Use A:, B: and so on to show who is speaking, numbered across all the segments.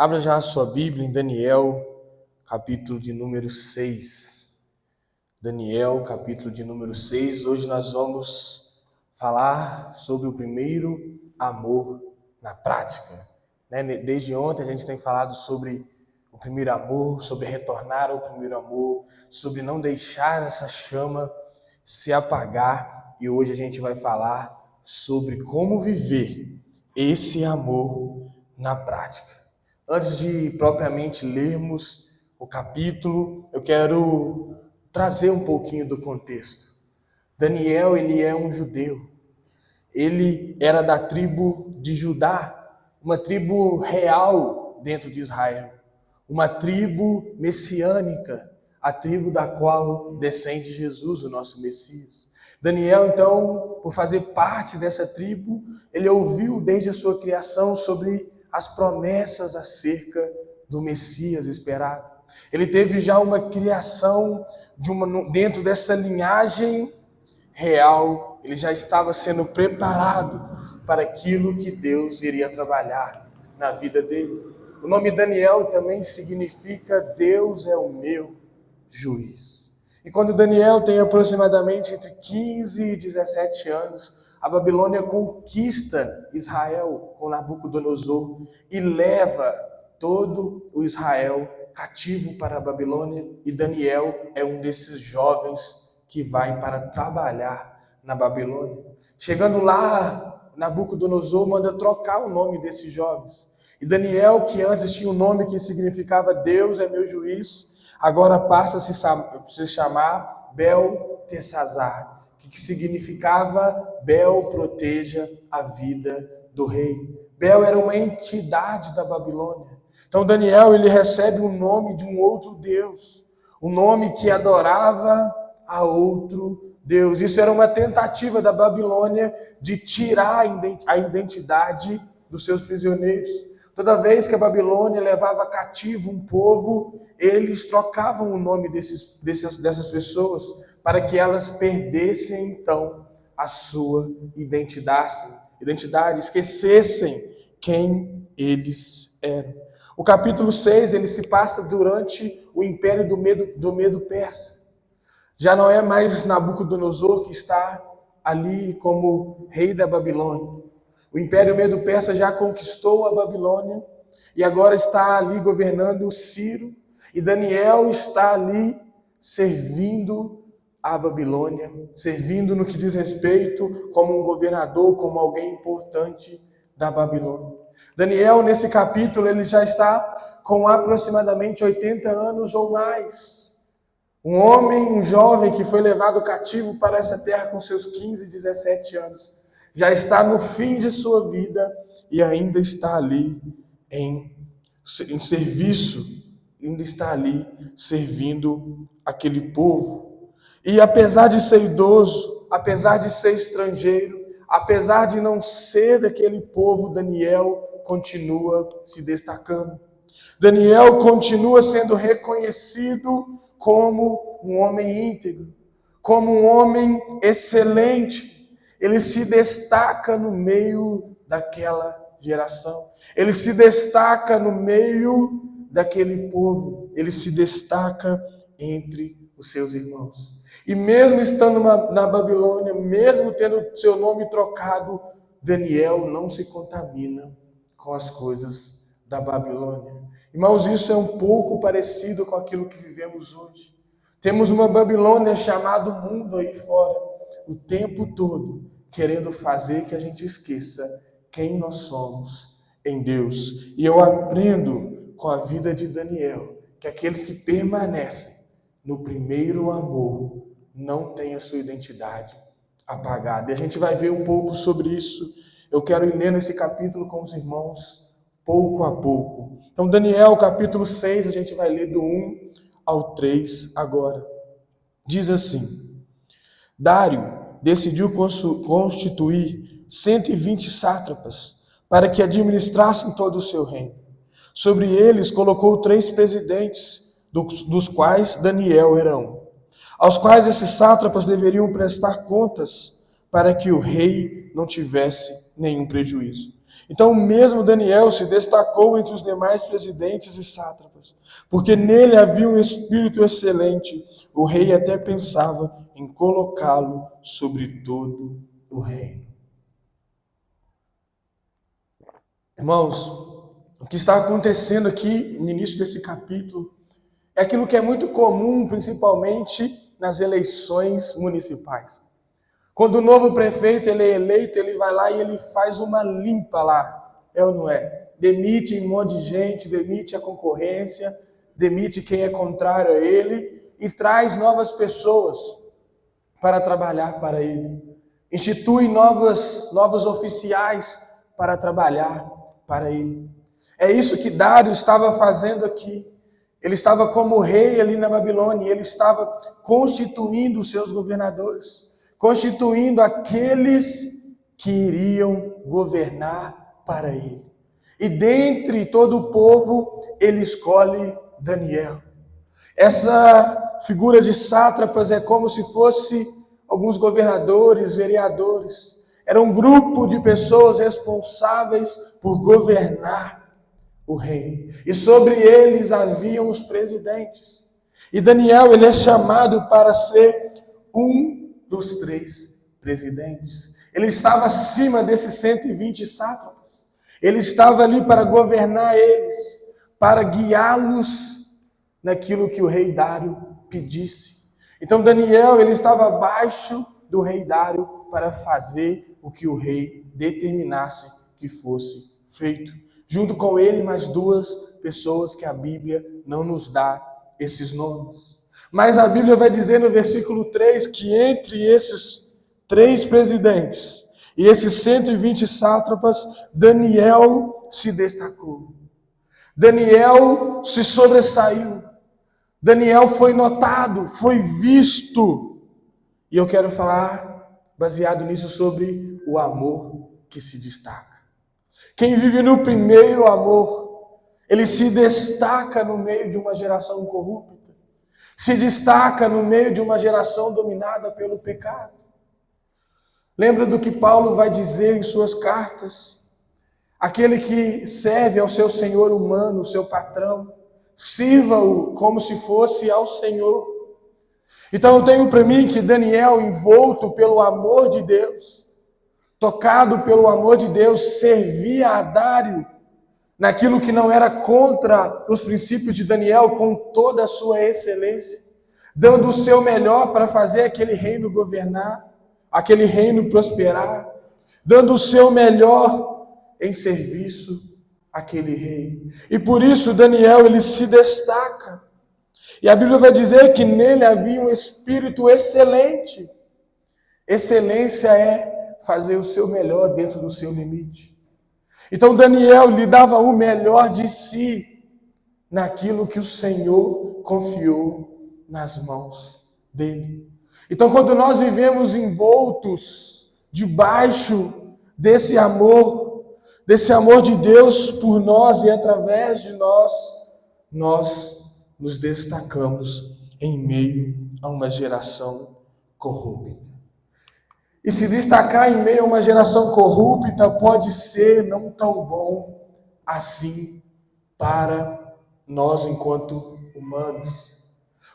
A: Abra já a sua Bíblia em Daniel, capítulo de número 6. Daniel, capítulo de número 6. Hoje nós vamos falar sobre o primeiro amor na prática. Desde ontem a gente tem falado sobre o primeiro amor, sobre retornar ao primeiro amor, sobre não deixar essa chama se apagar. E hoje a gente vai falar sobre como viver esse amor na prática. Antes de propriamente lermos o capítulo, eu quero trazer um pouquinho do contexto. Daniel, ele é um judeu. Ele era da tribo de Judá, uma tribo real dentro de Israel, uma tribo messiânica, a tribo da qual descende Jesus, o nosso Messias. Daniel, então, por fazer parte dessa tribo, ele ouviu desde a sua criação sobre as promessas acerca do Messias esperado. Ele teve já uma criação dentro dessa linhagem real, ele já estava sendo preparado para aquilo que Deus iria trabalhar na vida dele. O nome Daniel também significa Deus é o meu juiz. E quando Daniel tem aproximadamente entre 15 e 17 anos, a Babilônia conquista Israel com Nabucodonosor e leva todo o Israel cativo para a Babilônia, e Daniel é um desses jovens que vai para trabalhar na Babilônia. Chegando lá, Nabucodonosor manda trocar o nome desses jovens. E Daniel, que antes tinha um nome que significava Deus é meu juiz, agora passa a se chamar Beltesazar, que significava Bel proteja a vida do rei. Bel era uma entidade da Babilônia. Então Daniel, ele recebe o nome de um outro Deus, um nome que adorava a outro Deus. Isso era uma tentativa da Babilônia de tirar a identidade dos seus prisioneiros. Toda vez que a Babilônia levava cativo um povo, eles trocavam o nome dessas pessoas para que elas perdessem, então, a sua identidade, esquecessem quem eles eram. O capítulo 6, ele se passa durante o império do Medo Persa. Já não é mais Nabucodonosor que está ali como rei da Babilônia. O Império Medo-Persa já conquistou a Babilônia e agora está ali governando Ciro, e Daniel está ali servindo a Babilônia, servindo no que diz respeito como um governador, como alguém importante da Babilônia. Daniel, nesse capítulo, ele já está com aproximadamente 80 anos ou mais. Um homem, um jovem que foi levado cativo para essa terra com seus 15, 17 anos. Já está no fim de sua vida e ainda está ali em serviço, ainda está ali servindo aquele povo. E apesar de ser idoso, apesar de ser estrangeiro, apesar de não ser daquele povo, Daniel continua se destacando. Daniel continua sendo reconhecido como um homem íntegro, como um homem excelente. Ele se destaca no meio daquela geração. Ele se destaca no meio daquele povo. Ele se destaca entre os seus irmãos. E mesmo estando na Babilônia, mesmo tendo seu nome trocado, Daniel não se contamina com as coisas da Babilônia. Irmãos, isso é um pouco parecido com aquilo que vivemos hoje. Temos uma Babilônia chamada mundo aí fora, o tempo todo, querendo fazer que a gente esqueça quem nós somos em Deus. E eu aprendo com a vida de Daniel, que aqueles que permanecem no primeiro amor não têm a sua identidade apagada. E a gente vai ver um pouco sobre isso. Eu quero ir lendo esse capítulo com os irmãos, pouco a pouco. Então, Daniel, capítulo 6, a gente vai ler do 1 ao 3 agora. Diz assim: Dário decidiu constituir 120 sátrapas para que administrassem todo o seu reino. Sobre eles colocou 3 presidentes, dos quais Daniel era um, aos quais esses sátrapas deveriam prestar contas para que o rei não tivesse nenhum prejuízo. Então, mesmo Daniel se destacou entre os demais presidentes e sátrapas, porque nele havia um espírito excelente. O rei até pensava em colocá-lo sobre todo o reino. Irmãos, o que está acontecendo aqui no início desse capítulo é aquilo que é muito comum, principalmente nas eleições municipais. Quando o novo prefeito ele é eleito, ele vai lá e ele faz uma limpa lá, é ou não é? Demite um monte de gente, demite a concorrência, demite quem é contrário a ele e traz novas pessoas para trabalhar para ele. Institui novos oficiais para trabalhar para ele. É isso que Dário estava fazendo aqui. Ele estava como rei ali na Babilônia, e ele estava constituindo os seus governadores, constituindo aqueles que iriam governar para ele. E dentre todo o povo, ele escolhe Daniel. Essa figura de sátrapas é como se fosse alguns governadores, vereadores. Era um grupo de pessoas responsáveis por governar o reino. E sobre eles haviam os presidentes. E Daniel, ele é chamado para ser um dos 3 presidentes. Ele estava acima desses 120 sátrapas. Ele estava ali para governar eles, para guiá-los naquilo que o rei Dário pedisse. Então Daniel, ele estava abaixo do rei Dário para fazer o que o rei determinasse que fosse feito. Junto com ele, mais 2 pessoas que a Bíblia não nos dá esses nomes. Mas a Bíblia vai dizer no versículo 3 que entre esses 3 presidentes e esses 120 sátrapas, Daniel se destacou. Daniel se sobressaiu. Daniel foi notado, foi visto. E eu quero falar, baseado nisso, sobre o amor que se destaca. Quem vive no primeiro amor, ele se destaca no meio de uma geração corrupta, se destaca no meio de uma geração dominada pelo pecado. Lembra do que Paulo vai dizer em suas cartas? Aquele que serve ao seu senhor humano, o seu patrão, sirva-o como se fosse ao Senhor. Então eu tenho para mim que Daniel, envolto pelo amor de Deus, tocado pelo amor de Deus, servia a Dário naquilo que não era contra os princípios de Daniel, com toda a sua excelência, dando o seu melhor para fazer aquele reino governar, aquele reino prosperar, dando o seu melhor em serviço àquele rei. E por isso Daniel, ele se destaca. E a Bíblia vai dizer que nele havia um espírito excelente. Excelência é fazer o seu melhor dentro do seu limite. Então Daniel lhe dava o melhor de si naquilo que o Senhor confiou nas mãos dele. Então quando nós vivemos envoltos debaixo desse amor de Deus por nós e através de nós, nós nos destacamos em meio a uma geração corrupta. E se destacar em meio a uma geração corrupta pode ser não tão bom assim para nós enquanto humanos.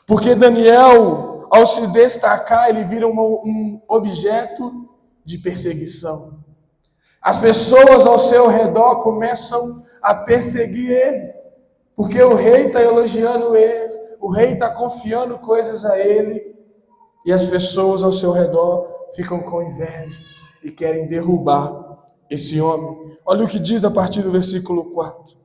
A: Porque Daniel, ao se destacar, ele vira um objeto de perseguição. As pessoas ao seu redor começam a perseguir ele, porque o rei está elogiando ele, o rei está confiando coisas a ele, e as pessoas ao seu redor ficam com inveja e querem derrubar esse homem. Olha o que diz a partir do versículo 4.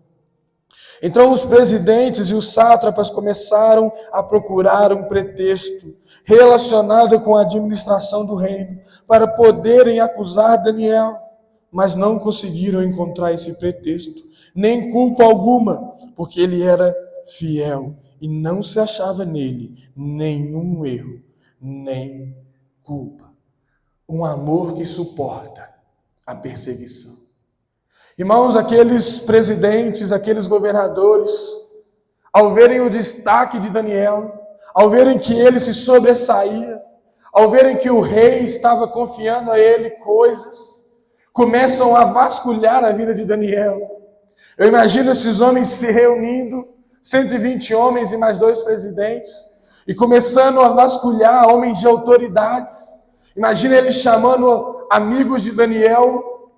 A: Então os presidentes e os sátrapas começaram a procurar um pretexto relacionado com a administração do reino para poderem acusar Daniel, mas não conseguiram encontrar esse pretexto, nem culpa alguma, porque ele era fiel e não se achava nele nenhum erro, nem culpa. Um amor que suporta a perseguição. Irmãos, aqueles presidentes, aqueles governadores, ao verem o destaque de Daniel, ao verem que ele se sobressaía, ao verem que o rei estava confiando a ele coisas, começam a vasculhar a vida de Daniel. Eu imagino esses homens se reunindo, 120 homens e mais 2 presidentes, e começando a vasculhar homens de autoridade. Imagina eles chamando amigos de Daniel,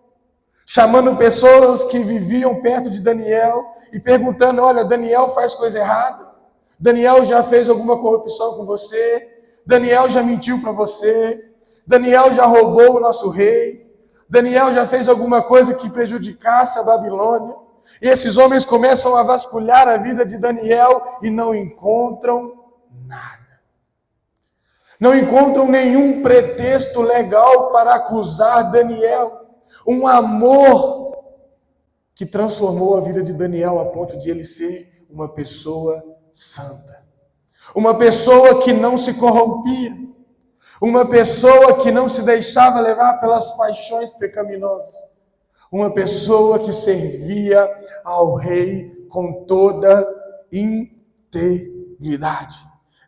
A: chamando pessoas que viviam perto de Daniel e perguntando: olha, Daniel faz coisa errada? Daniel já fez alguma corrupção com você? Daniel já mentiu para você? Daniel já roubou o nosso rei? Daniel já fez alguma coisa que prejudicasse a Babilônia? E esses homens começam a vasculhar a vida de Daniel e não encontram nada. Não encontram nenhum pretexto legal para acusar Daniel. Um amor que transformou a vida de Daniel a ponto de ele ser uma pessoa santa. Uma pessoa que não se corrompia. Uma pessoa que não se deixava levar pelas paixões pecaminosas. Uma pessoa que servia ao rei com toda integridade.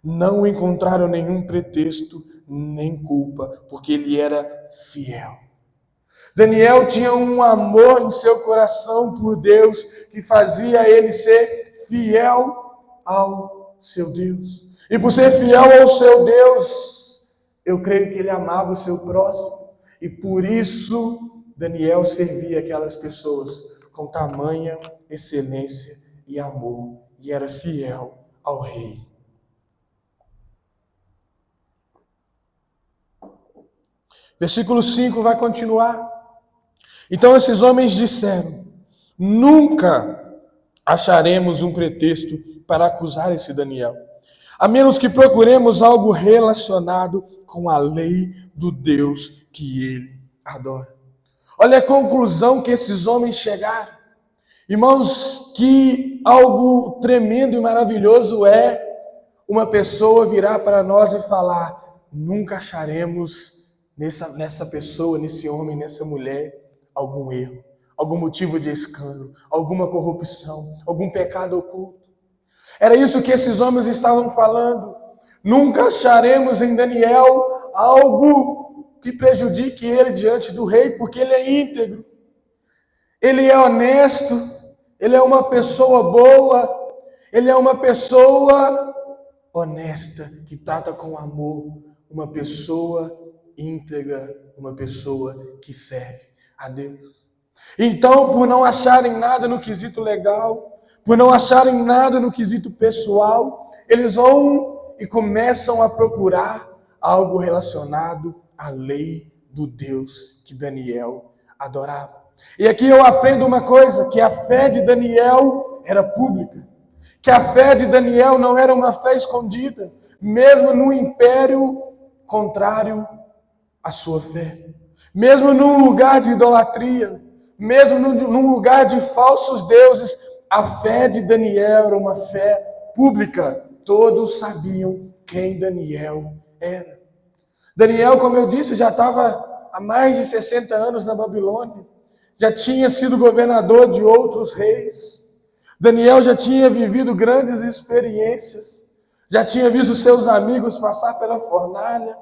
A: Não encontraram nenhum pretexto, nem culpa, porque ele era fiel. Daniel tinha um amor em seu coração por Deus, que fazia ele ser fiel ao seu Deus. E por ser fiel ao seu Deus, eu creio que ele amava o seu próximo. E por isso, Daniel servia aquelas pessoas com tamanha excelência e amor, e era fiel ao rei. Versículo 5 vai continuar. Então esses homens disseram: nunca acharemos um pretexto para acusar esse Daniel, a menos que procuremos algo relacionado com a lei do Deus que ele adora. Olha a conclusão que esses homens chegaram. Irmãos, que algo tremendo e maravilhoso é uma pessoa virar para nós e falar: nunca acharemos nessa pessoa, nesse homem, nessa mulher, algum erro, algum motivo de escândalo, alguma corrupção, algum pecado oculto. Era isso que esses homens estavam falando. Nunca acharemos em Daniel algo que prejudique ele diante do rei, porque ele é íntegro, ele é honesto, ele é uma pessoa boa, ele é uma pessoa honesta, que trata com amor, uma pessoa íntegra, uma pessoa que serve a Deus. Então, por não acharem nada no quesito legal, por não acharem nada no quesito pessoal, eles vão e começam a procurar algo relacionado à lei do Deus que Daniel adorava. E aqui eu aprendo uma coisa, que a fé de Daniel era pública, que a fé de Daniel não era uma fé escondida, mesmo no império contrário à sua fé, mesmo num lugar de idolatria, mesmo num lugar de falsos deuses, a fé de Daniel era uma fé pública. Todos sabiam quem Daniel era. Daniel, como eu disse, já estava há mais de 60 anos na Babilônia, já tinha sido governador de outros reis. Daniel já tinha vivido grandes experiências, já tinha visto seus amigos passar pela fornalha.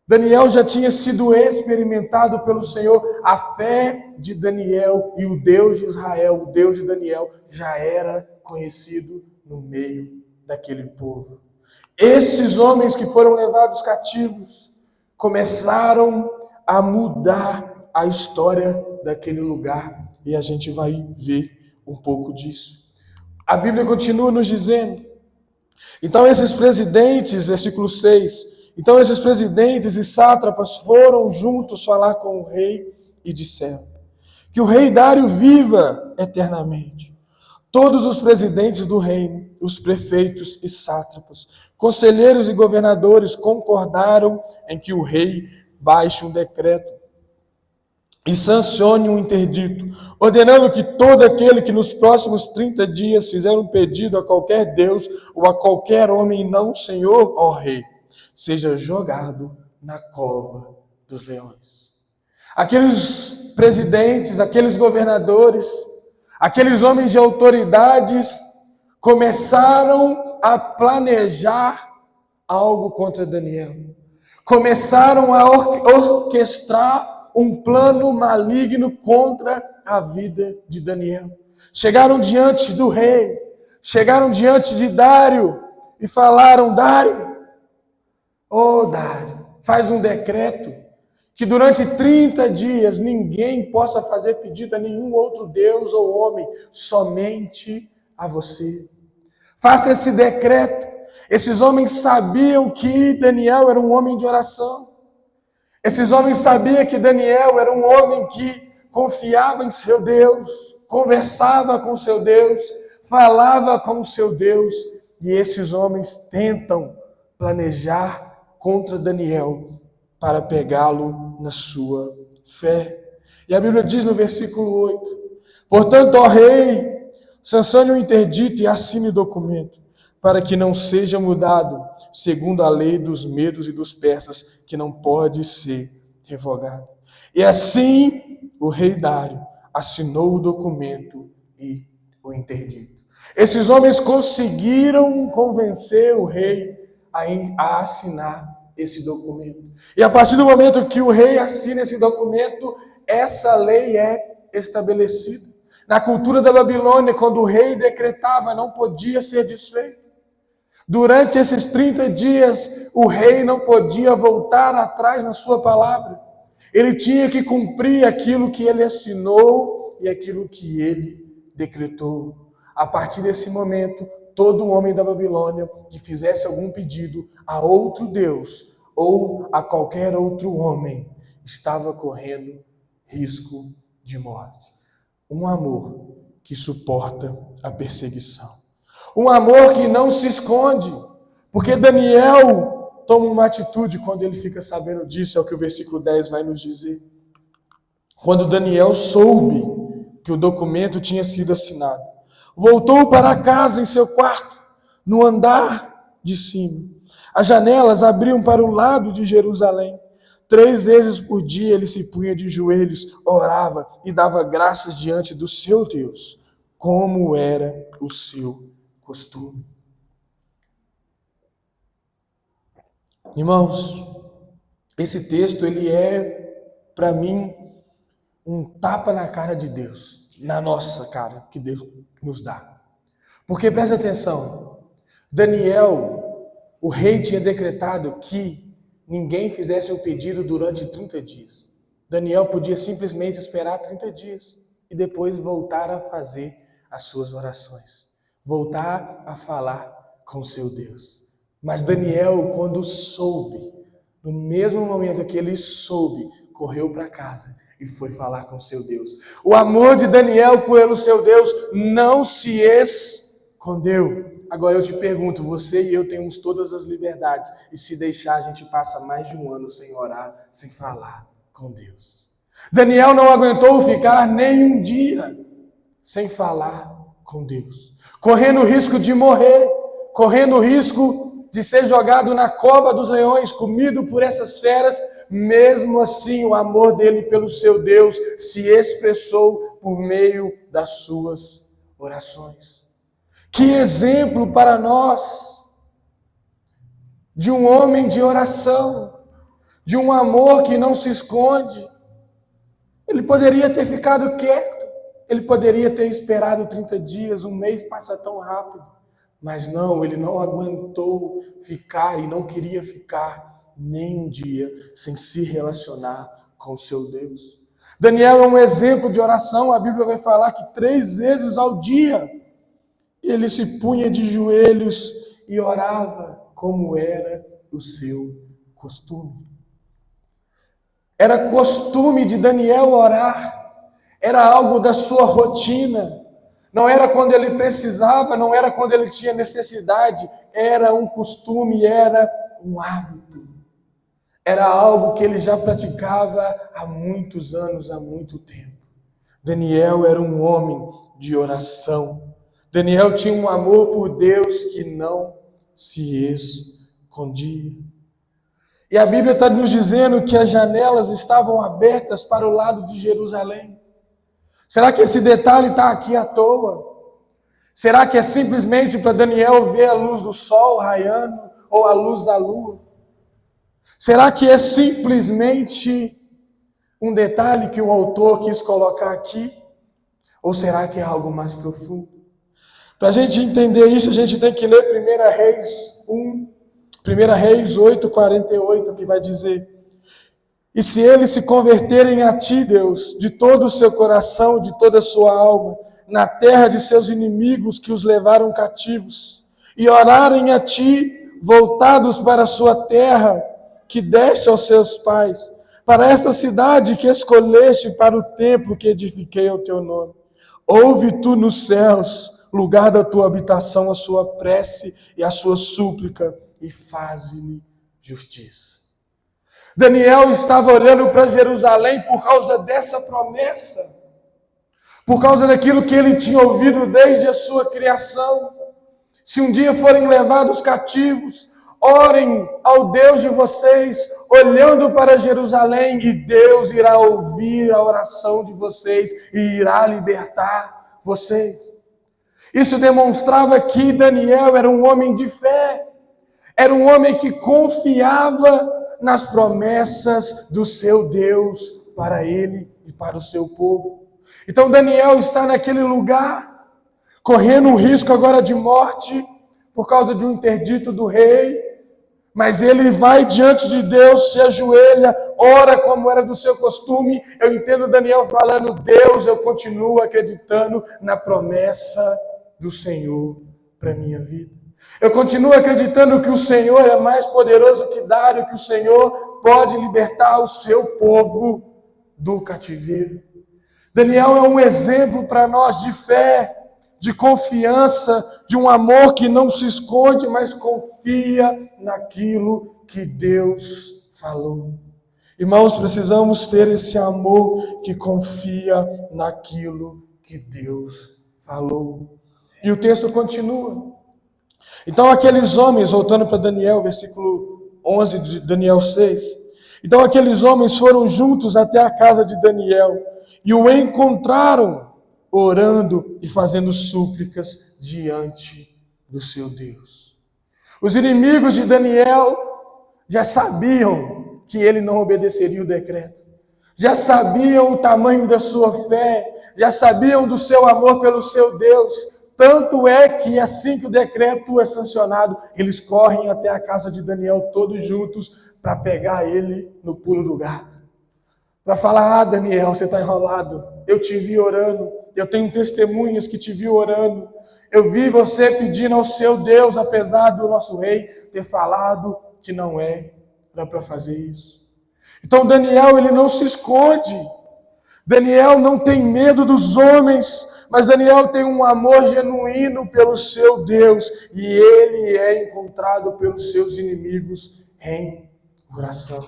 A: Daniel já tinha sido experimentado pelo Senhor. A fé de Daniel e o Deus de Israel, o Deus de Daniel, já era conhecido no meio daquele povo. Esses homens que foram levados cativos começaram a mudar a história daquele lugar, e a gente vai ver um pouco disso. A Bíblia continua nos dizendo: então esses presidentes, versículo 6, então esses presidentes e sátrapas foram juntos falar com o rei e disseram: que o rei Dário viva eternamente. Todos os presidentes do reino, os prefeitos e sátrapas, conselheiros e governadores concordaram em que o rei baixe um decreto e sancione um interdito, ordenando que todo aquele que nos próximos 30 dias fizer um pedido a qualquer Deus ou a qualquer homem e não o Senhor, ó rei, seja jogado na cova dos leões. Aqueles presidentes, aqueles governadores, aqueles homens de autoridades começaram a planejar algo contra Daniel. Começaram a orquestrar um plano maligno contra a vida de Daniel. Chegaram diante do rei, chegaram diante de Dário e falaram: Dário, Dário, faz um decreto que durante 30 dias ninguém possa fazer pedido a nenhum outro Deus ou homem, somente a você. Faça esse decreto. Esses homens sabiam que Daniel era um homem de oração. Esses homens sabiam que Daniel era um homem que confiava em seu Deus, conversava com seu Deus, falava com seu Deus. E esses homens tentam planejar contra Daniel para pegá-lo na sua fé. E a Bíblia diz no versículo 8: portanto, ó rei, sancione o interdito e assine o documento, para que não seja mudado, segundo a lei dos medos e dos persas, que não pode ser revogado. E assim o rei Dário assinou o documento e o interdito. Esses homens conseguiram convencer o rei a assinar esse documento. E a partir do momento que o rei assina esse documento, essa lei é estabelecida. Na cultura da Babilônia, quando o rei decretava, não podia ser desfeito. Durante esses 30 dias, o rei não podia voltar atrás na sua palavra. Ele tinha que cumprir aquilo que ele assinou e aquilo que ele decretou. A partir desse momento, todo homem da Babilônia que fizesse algum pedido a outro Deus ou a qualquer outro homem estava correndo risco de morte. Um amor que suporta a perseguição. Um amor que não se esconde, porque Daniel toma uma atitude quando ele fica sabendo disso, é o que o versículo 10 vai nos dizer. Quando Daniel soube que o documento tinha sido assinado, voltou para casa em seu quarto, no andar de cima. As janelas abriam para o lado de Jerusalém. 3 vezes por dia ele se punha de joelhos, orava e dava graças diante do seu Deus, como era o seu costume. Irmãos, esse texto ele é, para mim, um tapa na cara de Deus, na nossa cara, que Deus nos dá. Porque presta atenção, Daniel, o rei tinha decretado que ninguém fizesse o pedido durante 30 dias. Daniel podia simplesmente esperar 30 dias e depois voltar a fazer as suas orações, voltar a falar com seu Deus. Mas Daniel, quando soube, no mesmo momento que ele soube, correu para casa e foi falar com seu Deus. O amor de Daniel pelo seu Deus não se escondeu. Agora eu te pergunto, você e eu temos todas as liberdades, e se deixar a gente passa mais de um ano sem orar, sem falar com Deus. Daniel não aguentou ficar nem um dia sem falar com Deus, correndo o risco de morrer, correndo o risco de ser jogado na cova dos leões, comido por essas feras. Mesmo assim, o amor dele pelo seu Deus se expressou por meio das suas orações. Que exemplo para nós de um homem de oração, de um amor que não se esconde. Ele poderia ter ficado quieto, ele poderia ter esperado 30 dias, um mês passa tão rápido, mas não, ele não aguentou ficar e não queria ficar nem um dia sem se relacionar com o seu Deus. Daniel é um exemplo de oração. A Bíblia vai falar que 3 vezes ao dia ele se punha de joelhos e orava como era o seu costume. Era costume de Daniel orar, era algo da sua rotina. Não era quando ele precisava, não era quando ele tinha necessidade, era um costume, era um hábito. Era algo que ele já praticava há muitos anos, há muito tempo. Daniel era um homem de oração. Daniel tinha um amor por Deus que não se escondia. E a Bíblia está nos dizendo que as janelas estavam abertas para o lado de Jerusalém. Será que esse detalhe está aqui à toa? Será que é simplesmente para Daniel ver a luz do sol raiando ou a luz da lua? Será que é simplesmente um detalhe que o autor quis colocar aqui? Ou será que é algo mais profundo? Para a gente entender isso, a gente tem que ler 1 Reis 1, 1 Reis 8, 48, que vai dizer: e se eles se converterem a ti, Deus, de todo o seu coração, de toda a sua alma, na terra de seus inimigos que os levaram cativos, e orarem a ti, voltados para a sua terra, que deste aos seus pais, para esta cidade que escolheste para o templo que edifiquei ao teu nome, ouve tu nos céus, lugar da tua habitação, a sua prece e a sua súplica, e faze-lhe justiça. Daniel estava olhando para Jerusalém por causa dessa promessa, por causa daquilo que ele tinha ouvido desde a sua criação. Se um dia forem levados cativos, orem ao Deus de vocês, olhando para Jerusalém, e Deus irá ouvir a oração de vocês e irá libertar vocês. Isso demonstrava que Daniel era um homem de fé, era um homem que confiava nas promessas do seu Deus para ele e para o seu povo. Então Daniel está naquele lugar, correndo um risco agora de morte, por causa de um interdito do rei, mas ele vai diante de Deus, se ajoelha, ora como era do seu costume. Eu entendo Daniel falando: Deus, eu continuo acreditando na promessa do Senhor para a minha vida. Eu continuo acreditando que o Senhor é mais poderoso que Dário, que o Senhor pode libertar o seu povo do cativeiro. Daniel é um exemplo para nós de fé, de confiança, de um amor que não se esconde, mas confia naquilo que Deus falou. Irmãos, precisamos ter esse amor que confia naquilo que Deus falou. E o texto continua. Então aqueles homens, voltando para Daniel, versículo 11 de Daniel 6. Então aqueles homens foram juntos até a casa de Daniel e o encontraram orando e fazendo súplicas diante do seu Deus. Os inimigos de Daniel já sabiam que ele não obedeceria o decreto. Já sabiam o tamanho da sua fé, já sabiam do seu amor pelo seu Deus. Tanto é que assim que o decreto é sancionado, eles correm até a casa de Daniel todos juntos para pegar ele no pulo do gato. Para falar: Daniel, você está enrolado, eu te vi orando, eu tenho testemunhas que te vi orando, eu vi você pedindo ao seu Deus, apesar do nosso rei ter falado que não é para fazer isso. Então Daniel, ele não se esconde, Daniel não tem medo dos homens, mas Daniel tem um amor genuíno pelo seu Deus, e ele é encontrado pelos seus inimigos em oração.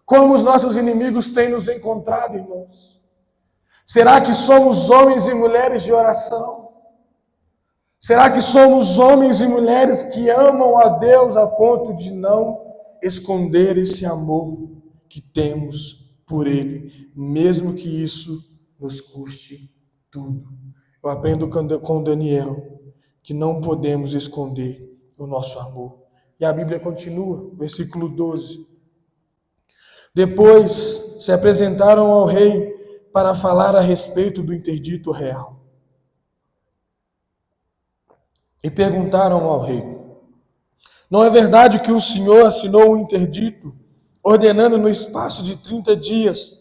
A: Como os nossos inimigos têm nos encontrado, irmãos? Será que somos homens e mulheres de oração? Será que somos homens e mulheres que amam a Deus a ponto de não esconder esse amor que temos por Ele, mesmo que isso nos custe tudo? Eu aprendo com Daniel que não podemos esconder o nosso amor. E a Bíblia continua, versículo 12. Depois se apresentaram ao rei para falar a respeito do interdito real. E perguntaram ao rei: não é verdade que o Senhor assinou um interdito, ordenando no espaço de 30 dias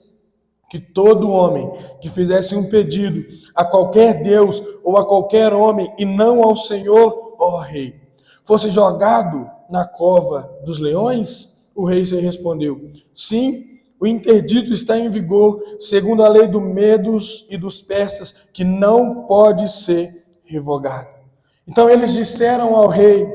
A: que todo homem que fizesse um pedido a qualquer Deus ou a qualquer homem, e não ao Senhor, ó rei, fosse jogado na cova dos leões? O rei se respondeu: sim, o interdito está em vigor, segundo a lei dos medos e dos persas, que não pode ser revogado. Então eles disseram ao rei: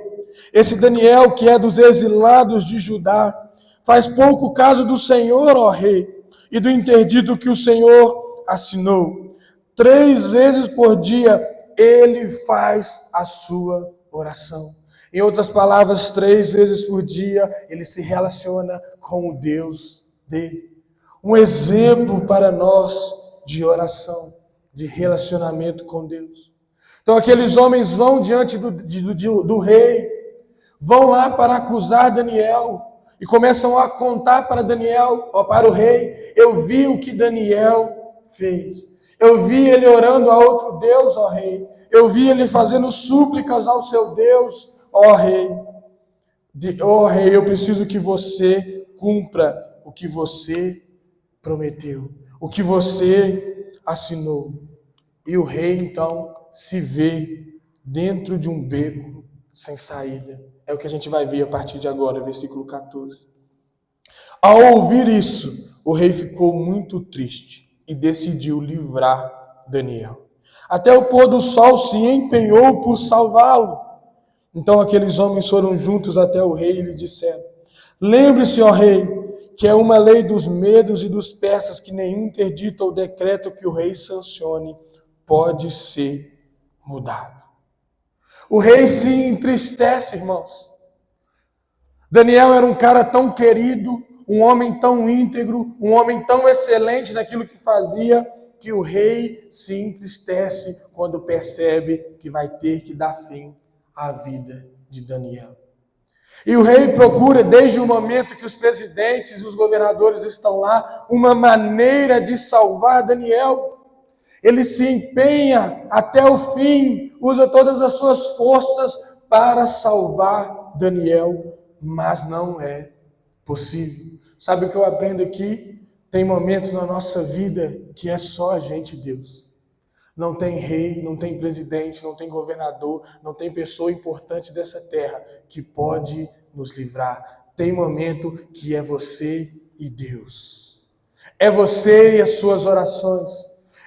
A: esse Daniel, que é dos exilados de Judá, faz pouco caso do Senhor, ó rei, e do interdito que o Senhor assinou. 3 vezes por dia ele faz a sua oração. Em outras palavras, 3 vezes por dia ele se relaciona com o Deus dele. Um exemplo para nós de oração, de relacionamento com Deus. Então aqueles homens vão diante do rei, vão lá para acusar Daniel. e começam a contar para Daniel, para o rei: eu vi o que Daniel fez. Eu vi ele orando a outro Deus, ó rei. Eu vi ele fazendo súplicas ao seu Deus, ó rei. Ó rei, eu preciso que você cumpra o que você prometeu, o que você assinou. E o rei, então, se vê dentro de um beco sem saída. É o que a gente vai ver a partir de agora, versículo 14. Ao ouvir isso, o rei ficou muito triste e decidiu livrar Daniel. Até o pôr do sol se empenhou por salvá-lo. Então aqueles homens foram juntos até o rei e lhe disseram: lembre-se, ó rei, que é uma lei dos medos e dos persas que nenhum interdito ou decreto que o rei sancione pode ser mudado. O rei se entristece, irmãos. Daniel era um cara tão querido, um homem tão íntegro, um homem tão excelente naquilo que fazia, que o rei se entristece quando percebe que vai ter que dar fim à vida de Daniel. E o rei procura, desde o momento que os presidentes e os governadores estão lá, uma maneira de salvar Daniel. Ele se empenha até o fim, usa todas as suas forças para salvar Daniel, mas não é possível. Sabe o que eu aprendo aqui? Tem momentos na nossa vida que é só a gente e Deus. Não tem rei, não tem presidente, não tem governador, não tem pessoa importante dessa terra que pode nos livrar. Tem momento que é você e Deus. É você e as suas orações.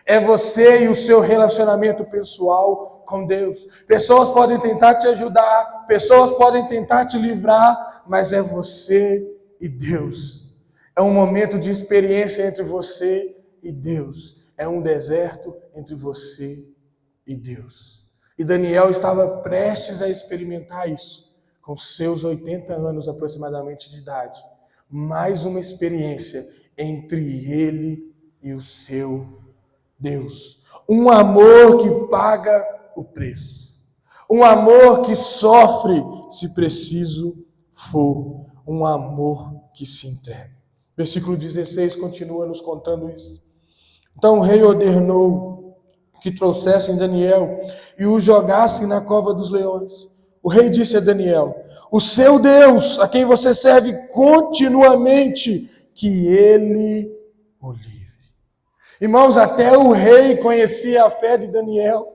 A: É você e o seu relacionamento pessoal com Deus. Pessoas podem tentar te ajudar, pessoas podem tentar te livrar, mas é você e Deus. É um momento de experiência entre você e Deus. É um deserto entre você e Deus. E Daniel estava prestes a experimentar isso, com seus 80 anos aproximadamente de idade. Mais uma experiência entre ele e o seu Deus. Um amor que paga o preço. Um amor que sofre se preciso for. Um amor que se entrega. Versículo 16 continua nos contando isso. Então o rei ordenou que trouxessem Daniel e o jogassem na cova dos leões. O rei disse a Daniel: o seu Deus, a quem você serve continuamente, que ele o livre. Irmãos, até o rei conhecia a fé de Daniel.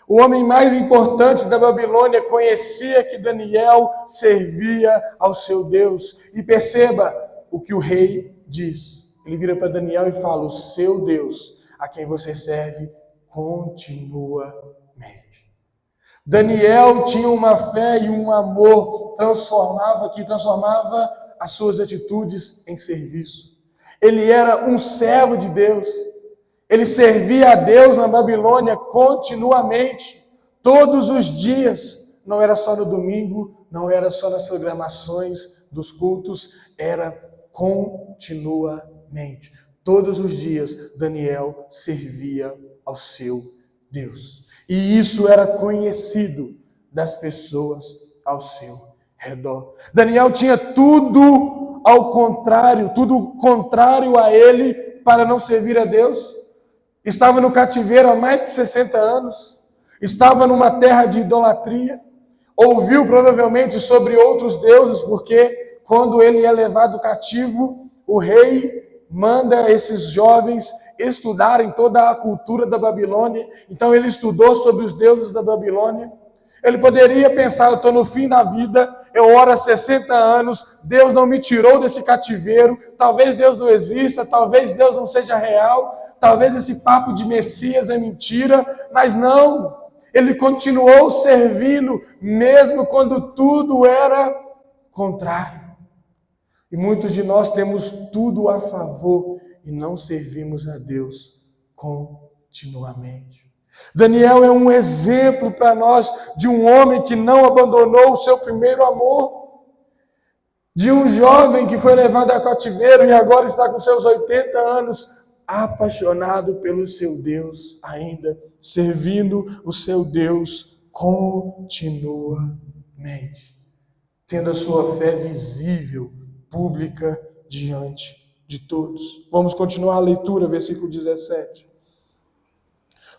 A: O homem mais importante da Babilônia conhecia que Daniel servia ao seu Deus. E perceba o que o rei diz. Ele vira para Daniel e fala: o seu Deus, a quem você serve continuamente. Daniel tinha uma fé e um amor que transformava as suas atitudes em serviço. Ele era um servo de Deus. Ele servia a Deus na Babilônia continuamente, todos os dias. Não era só no domingo, não era só nas programações dos cultos, era continuamente. Todos os dias, Daniel servia ao seu Deus. E isso era conhecido das pessoas ao seu redor. Daniel tinha tudo ao contrário, tudo contrário a ele para não servir a Deus. Estava no cativeiro há mais de 60 anos, estava numa terra de idolatria, ouviu provavelmente sobre outros deuses, porque quando ele é levado cativo, o rei manda esses jovens estudarem toda a cultura da Babilônia. Então ele estudou sobre os deuses da Babilônia. Ele poderia pensar: eu estou no fim da vida, eu oro há 60 anos, Deus não me tirou desse cativeiro, talvez Deus não exista, talvez Deus não seja real, talvez esse papo de Messias é mentira, mas não, ele continuou servindo, mesmo quando tudo era contrário. E muitos de nós temos tudo a favor e não servimos a Deus continuamente. Daniel é um exemplo para nós de um homem que não abandonou o seu primeiro amor, de um jovem que foi levado a cativeiro e agora está com seus 80 anos, apaixonado pelo seu Deus ainda, servindo o seu Deus continuamente, tendo a sua fé visível pública diante de todos. Vamos continuar a leitura, versículo 17.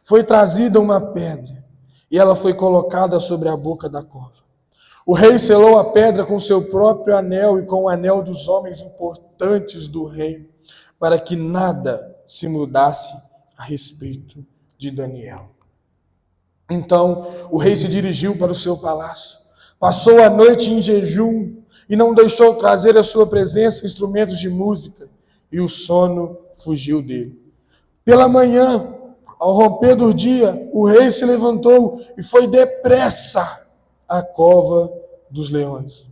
A: Foi trazida uma pedra e ela foi colocada sobre a boca da cova. O rei selou a pedra com seu próprio anel e com o anel dos homens importantes do reino, para que nada se mudasse a respeito de Daniel. Então o rei se dirigiu para o seu palácio, passou a noite em jejum e não deixou trazer à sua presença instrumentos de música, e o sono fugiu dele. Pela manhã, ao romper do dia, o rei se levantou e foi depressa à cova dos leões.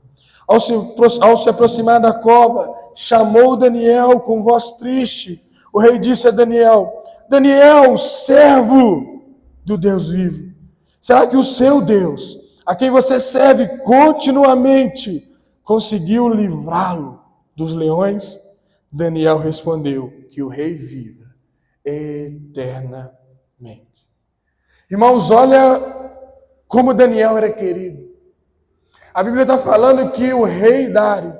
A: Ao se aproximar da cova, chamou Daniel com voz triste. O rei disse a Daniel: Daniel, servo do Deus vivo, será que o seu Deus, a quem você serve continuamente, conseguiu livrá-lo dos leões? Daniel respondeu: que o rei viva eternamente. Irmãos, olha como Daniel era querido. A Bíblia está falando que o rei Dário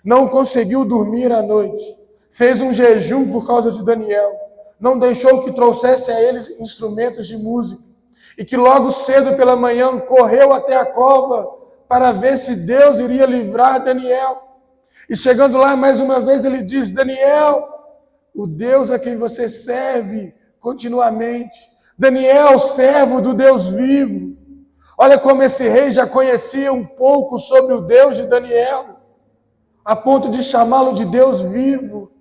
A: não conseguiu dormir à noite, fez um jejum por causa de Daniel, não deixou que trouxesse a eles instrumentos de música, e que logo cedo pela manhã correu até a cova para ver se Deus iria livrar Daniel. E chegando lá mais uma vez ele diz: Daniel, o Deus a quem você serve continuamente, Daniel, servo do Deus vivo. Olha como esse rei já conhecia um pouco sobre o Deus de Daniel, a ponto de chamá-lo de Deus vivo.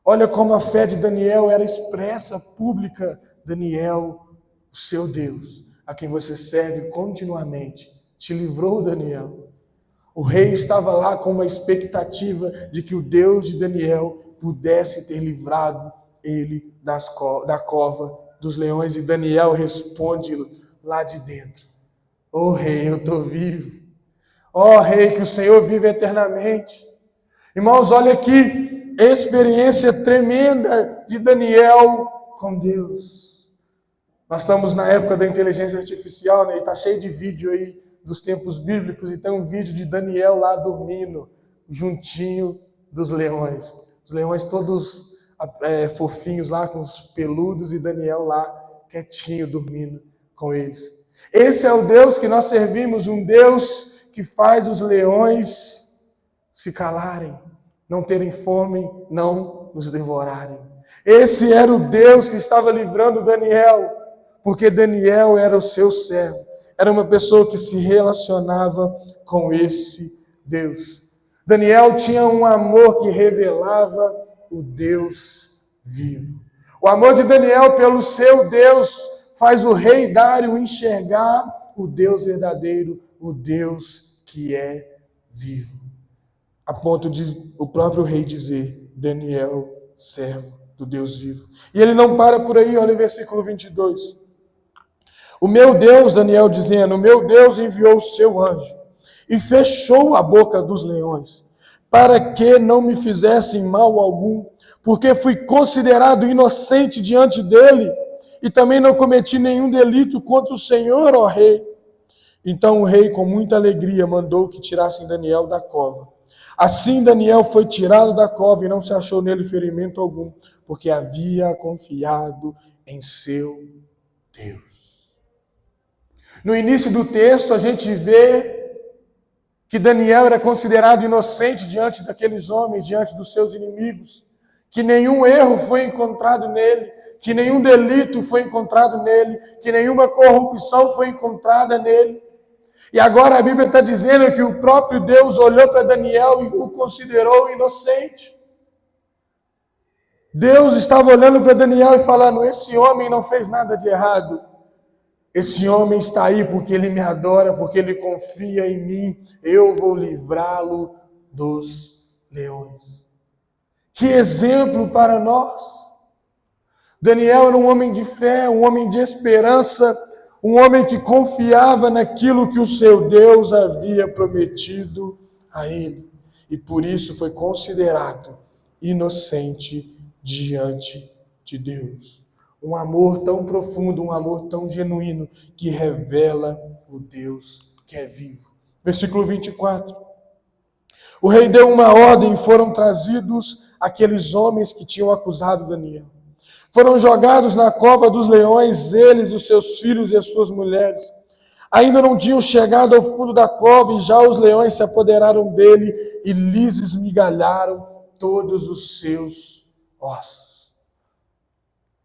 A: Olha como a fé de Daniel era expressa, pública. Daniel, o seu Deus, a quem você serve continuamente, te livrou, Daniel. O rei estava lá com uma expectativa de que o Deus de Daniel pudesse ter livrado ele da cova dos leões. E Daniel responde lá de dentro: ó rei, eu estou vivo. Ó rei, que o Senhor vive eternamente. Irmãos, olha aqui, experiência tremenda de Daniel com Deus. Nós estamos na época da inteligência artificial, né? E está cheio de vídeo aí dos tempos bíblicos, e tem um vídeo de Daniel lá dormindo, juntinho dos leões. Os leões todos fofinhos lá, com os peludos, e Daniel lá, quietinho, dormindo com eles. Esse é o Deus que nós servimos, um Deus que faz os leões se calarem, não terem fome, não nos devorarem. Esse era o Deus que estava livrando Daniel, porque Daniel era o seu servo, era uma pessoa que se relacionava com esse Deus. Daniel tinha um amor que revelava o Deus vivo. O amor de Daniel pelo seu Deus faz o rei Dário enxergar o Deus verdadeiro, o Deus que é vivo. A ponto de o próprio rei dizer: Daniel, servo do Deus vivo. E ele não para por aí, olha o versículo 22. O meu Deus, Daniel dizendo, o meu Deus enviou o seu anjo e fechou a boca dos leões, para que não me fizessem mal algum, porque fui considerado inocente diante dele, e também não cometi nenhum delito contra o Senhor, ó rei. Então o rei, com muita alegria, mandou que tirassem Daniel da cova. Assim Daniel foi tirado da cova e não se achou nele ferimento algum, porque havia confiado em seu Deus. No início do texto, a gente vê que Daniel era considerado inocente diante daqueles homens, diante dos seus inimigos, que nenhum erro foi encontrado nele, que nenhum delito foi encontrado nele, que nenhuma corrupção foi encontrada nele. E agora a Bíblia está dizendo que o próprio Deus olhou para Daniel e o considerou inocente. Deus estava olhando para Daniel e falando: esse homem não fez nada de errado. Esse homem está aí porque ele me adora, porque ele confia em mim. Eu vou livrá-lo dos leões. Que exemplo para nós! Daniel era um homem de fé, um homem de esperança, um homem que confiava naquilo que o seu Deus havia prometido a ele. E por isso foi considerado inocente diante de Deus. Um amor tão profundo, um amor tão genuíno, que revela o Deus que é vivo. Versículo 24. O rei deu uma ordem e foram trazidos aqueles homens que tinham acusado Daniel. Foram jogados na cova dos leões, eles, os seus filhos e as suas mulheres. Ainda não tinham chegado ao fundo da cova e já os leões se apoderaram dele e lhes esmigalharam todos os seus ossos.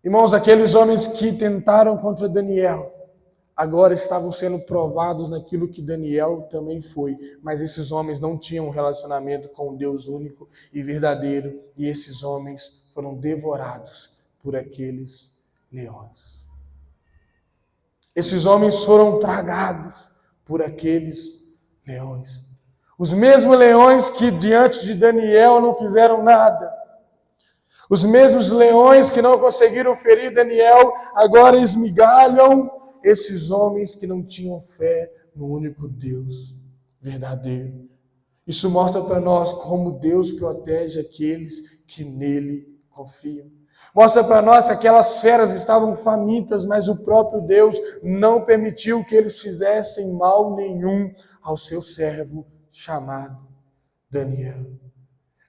A: Irmãos, aqueles homens que tentaram contra Daniel, agora estavam sendo provados naquilo que Daniel também foi. Mas esses homens não tinham um relacionamento com o Deus único e verdadeiro, e esses homens foram devorados por aqueles leões. Esses homens foram tragados por aqueles leões. Os mesmos leões que diante de Daniel não fizeram nada. Os mesmos leões que não conseguiram ferir Daniel, agora esmigalham esses homens que não tinham fé no único Deus verdadeiro. Isso mostra para nós como Deus protege aqueles que nele confiam. Mostra para nós que aquelas feras estavam famintas, mas o próprio Deus não permitiu que eles fizessem mal nenhum ao seu servo chamado Daniel.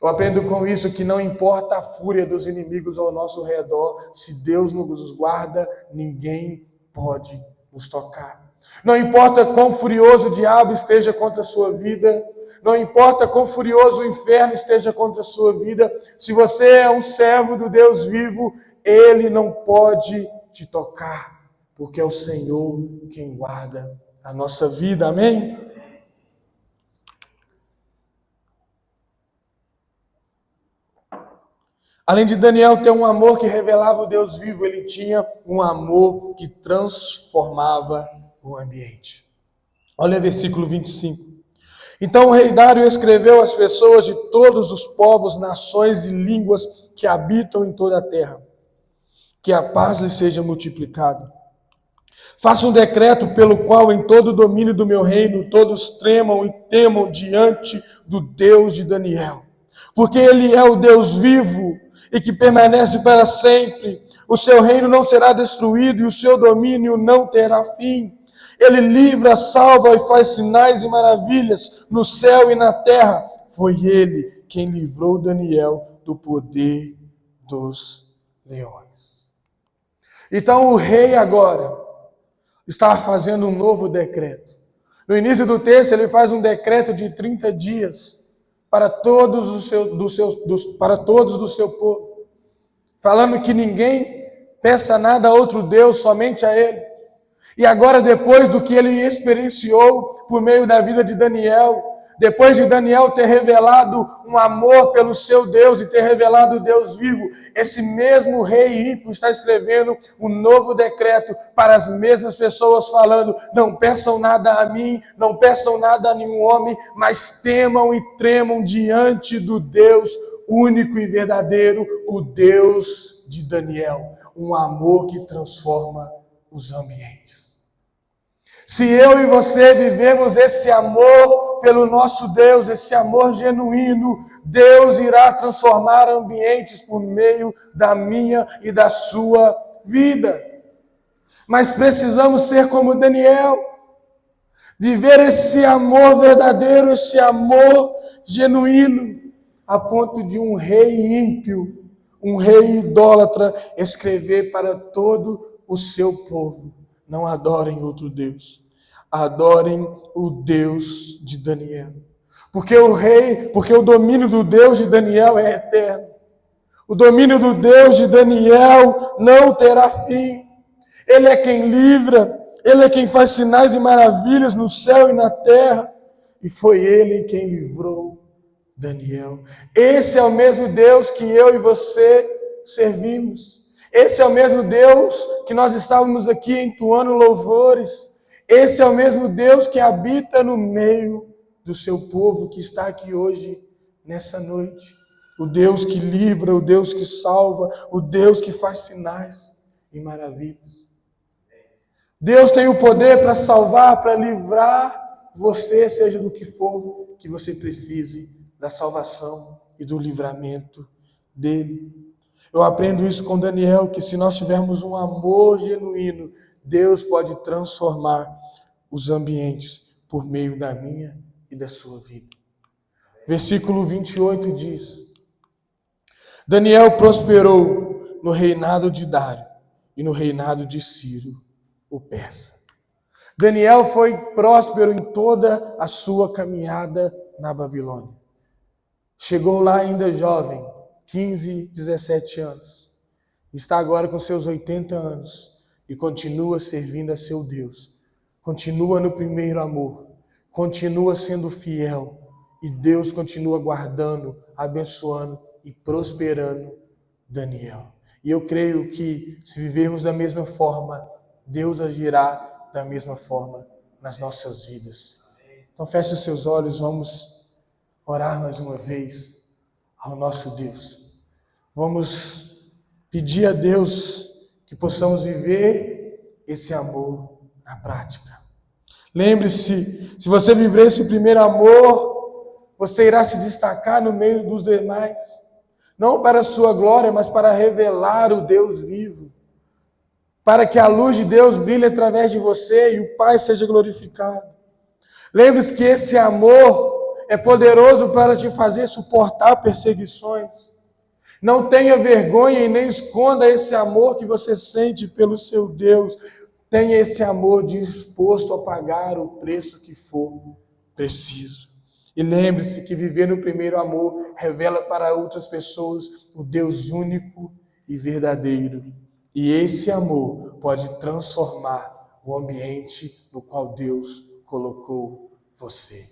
A: Eu aprendo com isso que não importa a fúria dos inimigos ao nosso redor, se Deus nos guarda, ninguém pode nos tocar. Não importa quão furioso o diabo esteja contra a sua vida, não importa quão furioso o inferno esteja contra a sua vida, se você é um servo do Deus vivo, ele não pode te tocar, porque é o Senhor quem guarda a nossa vida, amém? Além de Daniel ter um amor que revelava o Deus vivo, ele tinha um amor que transformava o ambiente. Olha o versículo 25. Então o rei Dário escreveu às pessoas de todos os povos, nações e línguas que habitam em toda a terra, que a paz lhe seja multiplicada. Faça um decreto pelo qual em todo o domínio do meu reino todos tremam e temam diante do Deus de Daniel, porque ele é o Deus vivo e que permanece para sempre. O seu reino não será destruído e o seu domínio não terá fim. Ele livra, salva e faz sinais e maravilhas no céu e na terra. Foi ele quem livrou Daniel do poder dos leões. Então o rei agora está fazendo um novo decreto. No início do texto ele faz um decreto de 30 dias para todos do seu povo, falando que ninguém peça nada a outro Deus, somente a ele. E agora, depois do que ele experienciou por meio da vida de Daniel, depois de Daniel ter revelado um amor pelo seu Deus e ter revelado o Deus vivo, esse mesmo rei ímpio está escrevendo um novo decreto para as mesmas pessoas, falando: não peçam nada a mim, não peçam nada a nenhum homem, mas temam e tremam diante do Deus único e verdadeiro, o Deus de Daniel. Um amor que transforma os ambientes. Se eu e você vivemos esse amor pelo nosso Deus, esse amor genuíno, Deus irá transformar ambientes por meio da minha e da sua vida. Mas precisamos ser como Daniel, viver esse amor verdadeiro, esse amor genuíno, a ponto de um rei ímpio, um rei idólatra, escrever para todo o seu povo: não adorem outro Deus, adorem o Deus de Daniel. Porque o domínio do Deus de Daniel é eterno. O domínio do Deus de Daniel não terá fim. Ele é quem livra, ele é quem faz sinais e maravilhas no céu e na terra. E foi ele quem livrou Daniel. Esse é o mesmo Deus que eu e você servimos. Esse é o mesmo Deus que nós estávamos aqui entoando louvores. Esse é o mesmo Deus que habita no meio do seu povo, que está aqui hoje, nessa noite. O Deus que livra, o Deus que salva, o Deus que faz sinais e maravilhas. Deus tem o poder para salvar, para livrar você, seja do que for que você precise da salvação e do livramento dele. Eu aprendo isso com Daniel, que se nós tivermos um amor genuíno, Deus pode transformar os ambientes por meio da minha e da sua vida. Versículo 28 diz: Daniel prosperou no reinado de Dário e no reinado de Ciro, o persa. Daniel foi próspero em toda a sua caminhada na Babilônia. Chegou lá ainda jovem, 15, 17 anos. Está agora com seus 80 anos e continua servindo a seu Deus. Continua no primeiro amor. Continua sendo fiel. E Deus continua guardando, abençoando e prosperando Daniel. E eu creio que se vivermos da mesma forma, Deus agirá da mesma forma nas nossas vidas. Então feche os seus olhos, vamos orar mais uma vez ao nosso Deus. Vamos pedir a Deus que possamos viver esse amor na prática. Lembre-se, se você viver esse primeiro amor, você irá se destacar no meio dos demais. Não para a sua glória, mas para revelar o Deus vivo. Para que a luz de Deus brilhe através de você e o Pai seja glorificado. Lembre-se que esse amor é poderoso para te fazer suportar perseguições. Não tenha vergonha e nem esconda esse amor que você sente pelo seu Deus. Tenha esse amor disposto a pagar o preço que for preciso. E lembre-se que viver no primeiro amor revela para outras pessoas o Deus único e verdadeiro. E esse amor pode transformar o ambiente no qual Deus colocou você.